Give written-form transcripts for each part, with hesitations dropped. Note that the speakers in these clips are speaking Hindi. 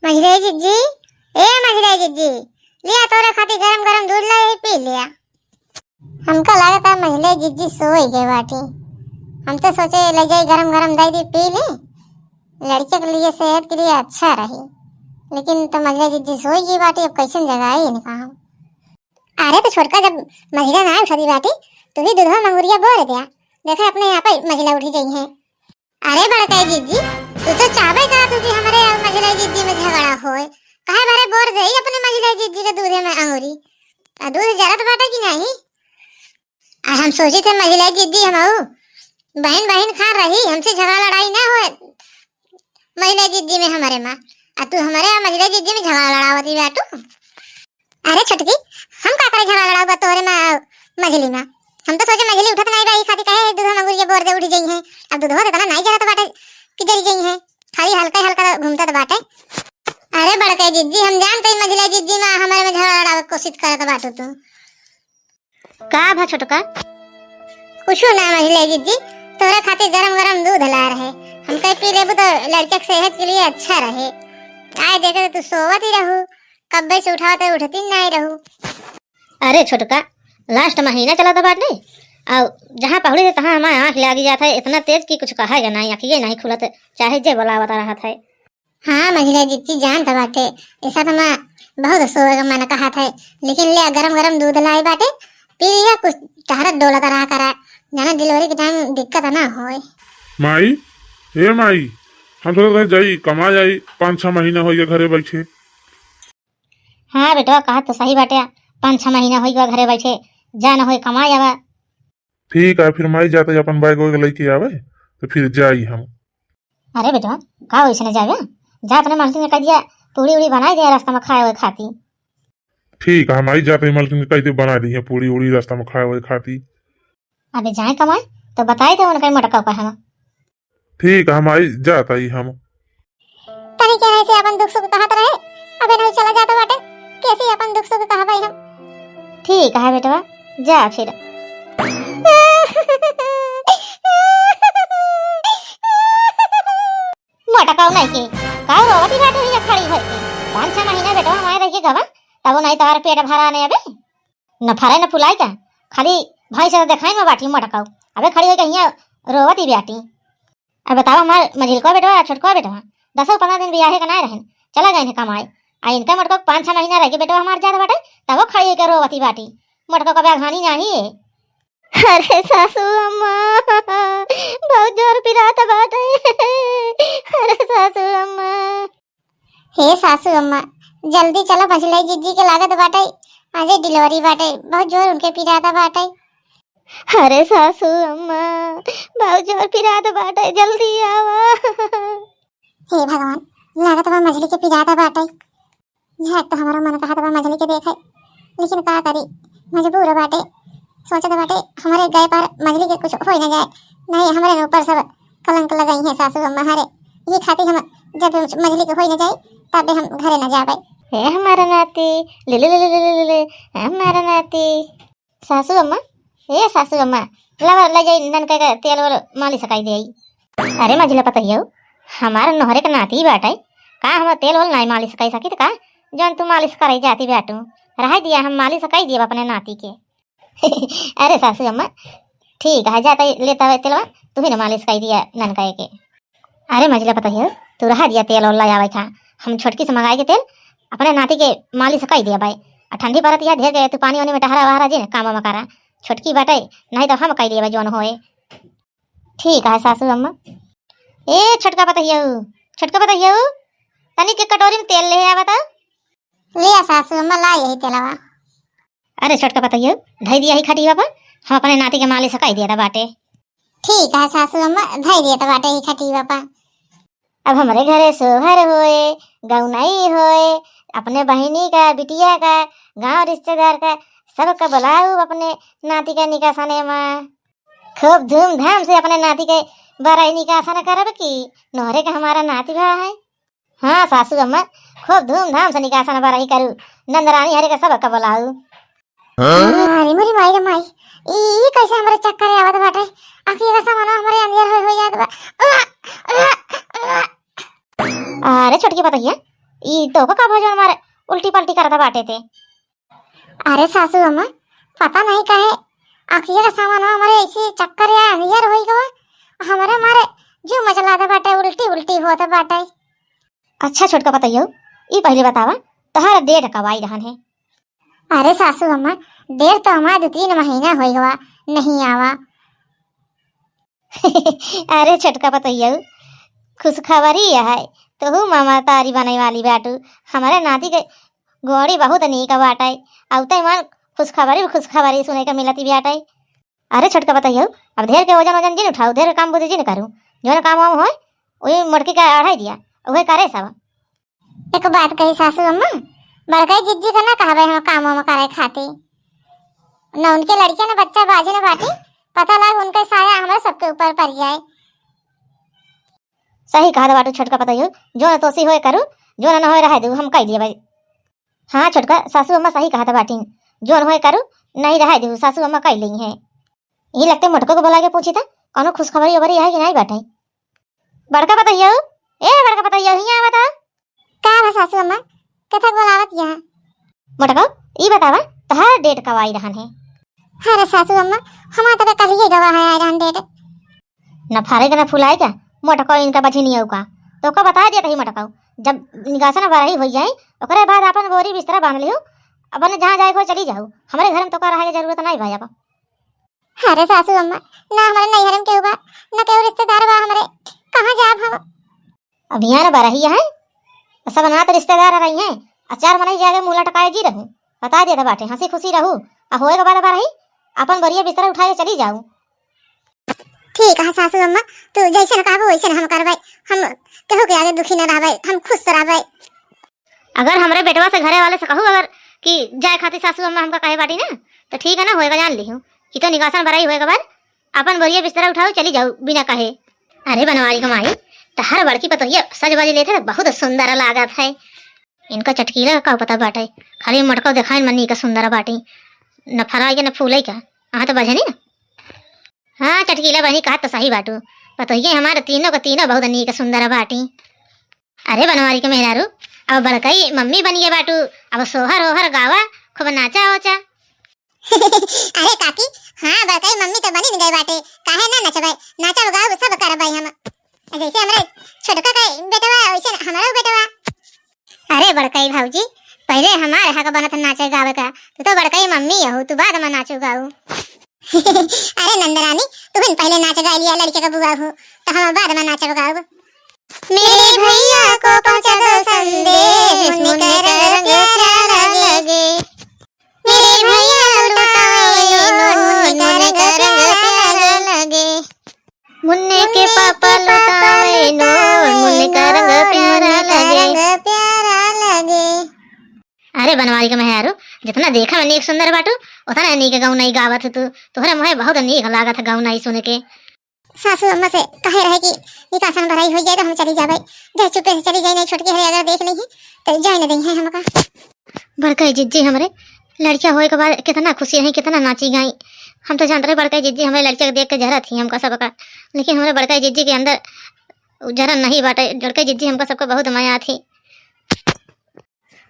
मझले जिज्जी, ए मझले जिज्जी, लिया तोरे खातिर गरम गरम दूध ला पी लिया। हमका लागत है मझले जिज्जी सोई गए बाटी। हम तो सोचे ले जाई गरम गरम दही पी ले, लड़के के लिए सेहत के लिए अच्छा रही। लेकिन तो मझले जिज्जी सोई गई बाटी, अब कैसे जगाई इनका हम। अरे तो छोटका जब मझिला ना उठी बाटी तो भी दूधवा मंगुरिया बोल दिया। देखा अपने यहाँ पे मझिला उठी गई है। अरे बड़का जिज्जी, तू तो चाहबे का तू कि हमारे मझिला जिज्जी में झगड़ा होए। काहे बारे बोर गई अपने मझिला जिज्जी के दूधे में अंगूरी। दूध जरत बाटा कि नहीं। हम सोची थे मझिला जिज्जी हमाऊ बहन बहन खा रही, हमसे झगड़ा लड़ाई ना होए मझिला जिज्जी में हमारे माँ। तू हमारे मझिला जिज्जी में झगड़ा लड़ावती बाटू। अरे छोटकी, हम का करे झगड़ा लड़ाऊ बा तोरे माँ मझली माँ। हम तो सोचे मझली उठत नहीं बाई खाती कहे दूध मंगुरिया बोर दे उठी गई है। अब दूधवा तो तना नहीं जरत बाटे कि जरी गई है, खाली हल्का हल्का घूमता बाटे। अरे बड़के जिज्जी, हम जानते हैं मझिला जिज्जी माँ हमारे में झगड़ा लड़ावे कोशिश करत बाटू तू। का भा छोटका? कुछो ना मझिला जिज्जी, तोरे खातिर गरम गरम दूध ला रहे। हम कहे पी लेबू तो लड़के की सेहत के लिए अच्छा रहे। आए देखे तो तू सोवत ही रहू, कब्बे से उठावते उठती नहीं रहू। अरे छोटका, लास्ट महीना चला था बात नहीं, और जहाँ पहुड़ी थे तहाँ हमारे आँख लगी जाता है इतना तेज कि कुछ कहा या नहीं, आँखिए नहीं खुला थे चाहे जे बोला बता रहा था। हाँ मझिला जिज्जी जानता बाटे, ऐसा तो मैं बहुत सोए का मैंने कहा था। लेकिन ले गरम गरम दूध लाई बाटे पी लिया, कुछ टहरत डोलता रहा करा जाना डिलीवरी के टाइम दिक्कत ना होए। माई, ए माई, हम तो घर जाई कमा जाई 5-6 महीना हो गया घरे बैठे। हाँ बेटा, कहा तो सही बाटे, 5-6 महीना हो गया घरे बैठे, जा ना हो कमाई आवा। ठीक है, फिर माई जाते अपन बैग वैग लेके आवे तो फिर जाई हम। अरे बेटा का वैसे जावे, जा अपने मर्जी ने कह दिया पूरी उड़ी बनाई दिया रास्ता में खाए हुए खाती। ठीक है, माई जाते मलकिन कह दे बना दी है पूरी उड़ी रास्ता में खाए हुए खाती। अबे जाए कमाए तो बताई थे उनका मोटका उपाय हम। ठीक है, माई जाता ही हम। तनी क्या ऐसे अपन दुख सुख कहत रहे, अबे नहीं चला जाता बाटे कैसे अपन दुख सुख कहा भाई हम। ठीक है बेटा, जा फिर। मोटका नहीं के का रोवती बाटे हुई खड़ी होई के 5-6 महीना बेटा हमारे रह के गवा, तब नहीं तार पेट भरा नहीं अबे न फरे न फुलाई का, खाली भाई से देखाई में बाटी मोटका। अबे खड़ी होई के हिया रोवती बेटी। अब बताओ हमार मझिलको बेटा छोटको बेटा 10-15 दिन बियाहे का नहीं रहन, चला गए कमाए। आ इनका मोटका 5-6 महीना रह के बेटा हमार जात बाटे, तब वो खड़ी होई के रोवती बाटी। मोटका का बेघानी नहीं। अरे सासू अम्मा बहुत जोर पिरात बाटे। अरे सासू अम्मा। हे सासू अम्मा, जल्दी चलो मझिला जिज्जी के लागत बाटे आज डिलीवरी बाटे, बहुत जोर उनके पिराता बाटे। अरे सासू अम्मा बहुत जोर पिरात बाटे, जल्दी आवा। हे भगवान, लागत बा मछली के पिराता बाटे। झट तो हमारा मन कहा था मछली के देखे, लेकिन का करी मजबूर बाटे। सोचत बाटे हमारे गए पर मछली के कुछ हो न जाए, नहीं हमारे ऊपर सब कलंक लगाई है सासू अम्मा हरे। ये खातिर हम जब मछली के हो न जाए तब हम घरे न जावे। हे हमारा नाती ले ले ले ले ले ले हमारा नाती। सासू अम्मा, हे सासू अम्मा, लवर ले जाई नन का तेल वाला मालिश सकाई दे। अरे मझिला पता ही हो हमारा नोहरे का नाती बाटे, का हम तेल वाला नहीं मालिश सकाई सकी, तो का जौन तू मालिश कराई जाती बैठू रह दिया हम मालिश सकाई दिया अपने नाती के। अरे सासू अम्मा ठीक है, जाता लेता हुआ तेलवा तू ही ना मालिश कर दिया ननकाए के। अरे मझिला पता ही तू रहा दिया तेल और लाया था, हम छोटकी से मंगाए के तेल अपने नाती के मालिश कर दिया भाई। ठंडी पड़त या ढेर गए तू पानी वानी में टहरा वहरा जी काम में करा छोटकी बाटे, नहीं तो हम कह दिया जौन होए। ठीक है सासू अम्मा। ए छोटका पता ही छोटका पता ही तनी के कटोरी में तेल ले आवा था। लिया सासू अम्मा ला यही तेलवा। अरे छोटका पता ही धई दिया ही खटी बाबा, हम अपने नाती के मालिश कर दिया था बाटे। ठीक है सासू अम्मा, धई दिया था बाटे ही खटी बापा। अब हमारे घरे सोहर होए गौनाई होए, अपने बहनी का बिटिया का गांव रिश्तेदार का सबका बुलाऊ अपने नाती का निकासाने में। खूब धूमधाम से अपने नाती के बराई निकासन करब की नोहरे का हमारा नाती भा है। हाँ सासू अम्मा, खूब धूमधाम से निकासन बराई करू, नंदरानी हरे का सबका बुलाऊ। अरे मोरी माई रे माई, ई कैसे हमारे चक्कर आवत बाटे, आखिर का सामान हमारे अंदर हो जात बा। अरे छोटकी पता है ई तो का भजन मारे उल्टी पलटी करता बाटे थे। अरे सासू अम्मा पता नहीं कहे अखिया का सामान हमारे ऐसे चक्कर या अनियर होई गवा हमारे मारे जो मचलाता बाटे उल्टी उल्टी होता बाटे। अच्छा छोटका बताइयो ई पहले बतावा तहार डेढ़ कवाई रहन है। अरे सासू अम्मा देर तो हमारा 2-3 महीना होई गवा नहीं आवा। अरे छोटका बताइयो खुशखबरी है तो मामा तारी बनाई वाली बाटू हमारे नाती के गोड़ी बहुत नीक बाटे औते मन खुशखबरी सुने का मिलती बाटे। अरे छोटका बताइयो अब ढेर के वजन जिन उठाऊ ढेर काम बुझे जिन करूँ जो काम वाम हो वही मटकी का अढ़ाई दिया वही करे सब। एक बात कही सासू अम्मा बड़काई जिज्जी का ना कहबे हम काम वाम करे खाती न उनके लड़के न बच्चा बाजे न बाटी पता लग उनके साया हमारे सबके ऊपर पड़ जाए। सही कहा बाटू छोटका बताइयो जो न तोसी होए करू जो न होए रह दू हम कह दिए भाई। हाँ छोटका सासू अम्मा सही कहा था बाटी जो न होए करू नहीं रह दू सासू अम्मा कह ली है। ये लगते मोटको को बुला के पूछी था कौन खुशखबरी उबरी है कि नहीं बाटे। बड़का बताइयो बड़का बताइयो हियां बता का बा सासू अम्मा कथा बोलावत यहाँ मोटको ई बतावा तहार डेट कब आई रहन है। अरे सासू अम्मा हमारा तो कल ही गवा है आयरन डेट न फारेगा न फुलाएगा मोटको इनका बची नहीं होगा तो का बता दिया कहीं मोटको जब निगासन बरही हो जाए ओकरे बाद अपन बोरी बिस्तरा बांध लियो अपन जहाँ जाए को चली जाओ हमारे घर में तो का रहे जरूरत नहीं भाई अब। अरे सासू अम्मा ना हमारे नैहरम के ऊपर न के रिश्तेदार बा हमारे कहाँ जाब हम अब यहाँ न बरही है सब ना तो रिश्तेदार रही हैं अचार मनाई जाके मुँह लटकाए जी रहूँ बता दिया था बाटे हंसी खुशी रहूँ अब होएगा बाद बरही अपन बोरिया बिस्तरा उठाए चली जाऊँ। ठीक है सासू अम्मा तू जैसे कहबो वैसे हम करबै हम केहू के आगे दुखी न रहबै हम खुश रहबै। अगर हमारे बेटवा से घरे वाले से कहूँ अगर कि जाए खाती सासू अम्मा हमका कहे बाटी ना तो ठीक है ना होएगा जान ली हूँ कि तो निकासन बराई होएगा बाद अपन बोरिया बिस्तरा उठाओ चली जाओ बिना कहे। अरे बनवारी कमाई तहार बड़की पतोहिया सज बाजी लेते बहुत सुंदर लागत है इनका चटकीला का पता बाटे खाली मटको दिखाए मनी का सुंदर बाटी न फराई न फूल का हाँ तो बजे नहीं ना। हाँ चटकीला बनी कहा तो सही बाटू पतोहिया हमारे तीनों का तीनों बहुत नीक सुंदर बाटी। अरे बनवारी के मेहरारू अब बड़कई मम्मी बनिए बाटू अब सोहर ओहर गावा खूब नाचा ओचा। अरे काकी हाँ बड़काई मम्मी तो बनी गई बाटे काहे ना नचबै नाचा गाओ सब करबै हम जैसे हमारे छोटका का बेटवा वैसे हमारा बेटवा। अरे बड़कई भाऊजी पहले हमारे हक बनत नाचे गावे का तो बड़कई मम्मी हो तू बाद में नाचू गाऊ। अरे नंदरानी तू पहले नाच गा लिया लड़के का बुआ हो तो हम बाद में नाच गाओ। मेरे भैया को पहुंचा दो संदेश मुन्ने का रंग प्यारा लगे मेरे भैया लुटाए मुन्ने का रंग प्यारा लगे मुन्ने के पापा लुटाए मुन्ने का रंग प्यारा लगे। अरे बनवारी का मेहरारू जितना देखा मैं नीक सुंदर बाटू उतना नीक गाँव नहीं गावत तू तोहरा मुहे बहुत नीक लागत गाँव नहीं सुन के। सासू अम्मा से कहे रहे कि निकासन भराई हो जाए तो हम चली जाबे जय चुपे से चली जाए नहीं छोटकी हरे अगर देख ली तो जाए न दही है हमका। बड़कई जिज्जी हमरे लड़कियां होए के बाद कितना खुशी रही कितना नाची गई हम तो जानते रहे बड़कई जिज्जी हमारे लड़किया देख के जरा थी हमका सबका लेकिन हमारे बड़कई जिज्जी के अंदर जरा नहीं बाटे बड़कई जिज्जी हमका सबका बहुत माया थी।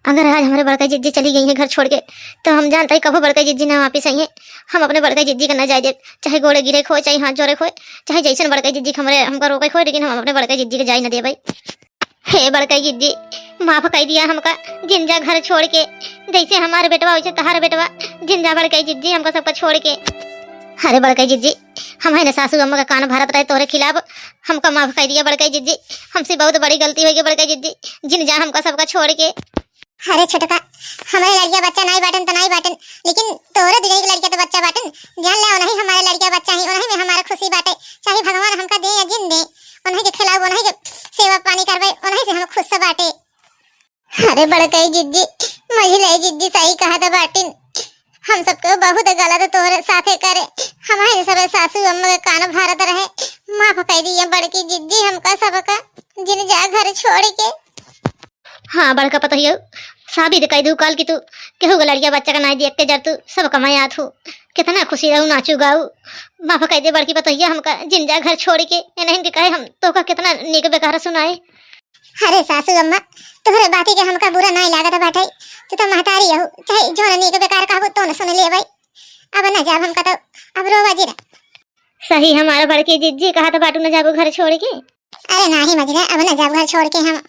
अगर आज हमारे बड़कई जिज्जी चली गई है घर छोड़ के तो हम जानते ही कभी बड़कई जिज्जी ना वापिस आई है हम अपने बड़कई जिज्जी का न जाए दे चाहे गोड़े गिरे खोए चाहे हाथ जोड़े खोए चाहे जैसे बड़कई जिज्जी हमारे हमका रोके खोए लेकिन हम अपने बड़कई जिज्जी के जाए न दे भाई। हे बड़कई जिज्जी माफ कर दिया हमका जिंजा घर छोड़ के जैसे हमारे बेटवा वैसे तहार बेटवा जिंजा बड़कई जिज्जी हमका सबका छोड़ के। अरे बड़कई जिज्जी हम है ना सासू अम्मा का कान भारत रहे तोहरे खिलाफ हमका माफ कर दिया बड़कई जिज्जी हमसे बहुत बड़ी गलती हुई बड़कई जिज्जी जिंजा हमका सबका छोड़ के। अरे छोटका हमारे लड़किया बच्चा नहीं बाटन तो नहीं बाटन लेकिन तोरे दिगई के लड़किया तो बच्चा बाटन जान ले नहीं हमारे लड़किया बच्चा ही उन्हीं में हमारा खुशी बाटे चाहे भगवान हमका दे या जिन दे उन्हीं के खिलाओ उन्हीं के सेवा पानी करबे उन्हीं से हम खुश से बाटे। अरे बड़कई जिज्जी महिला जिज्जी सही कहा था बाटिन हम सबको बहुत गलत तोरे साथे करे हमारे सब सासू अम्मा के कान भारत रहे माफ कर दिया बड़की जिज्जी हमका सबका जिन जा घर छोड़ के। हाँ बड़का पतोहियो साबित कह दू कल की तू केहू को लड़किया बच्चा का नहीं देख के जर तू सब कमाया थू कितना खुशी रहू नाचू गाऊ माफ कह दे बड़की पतोहिया हमका जिंदा घर छोड़ के नहीं के कहे हम तो का कितना नीक बेकार सुनाए। अरे सासू अम्मा तोहरे बाती के हमका बुरा नहीं लागत बाटे। तू तो महतारी हो, चाहे जोरनी के बेकार कहबो तो न सुन ले भाई। अब न जाब हमका तो अब रोवा जीरा। सही हमारा बड़की जिज्जी कहा तो बाटू न जाबो घर छोड़ के। अरे नाही मजरा अब न जाब घर छोड़ के हम।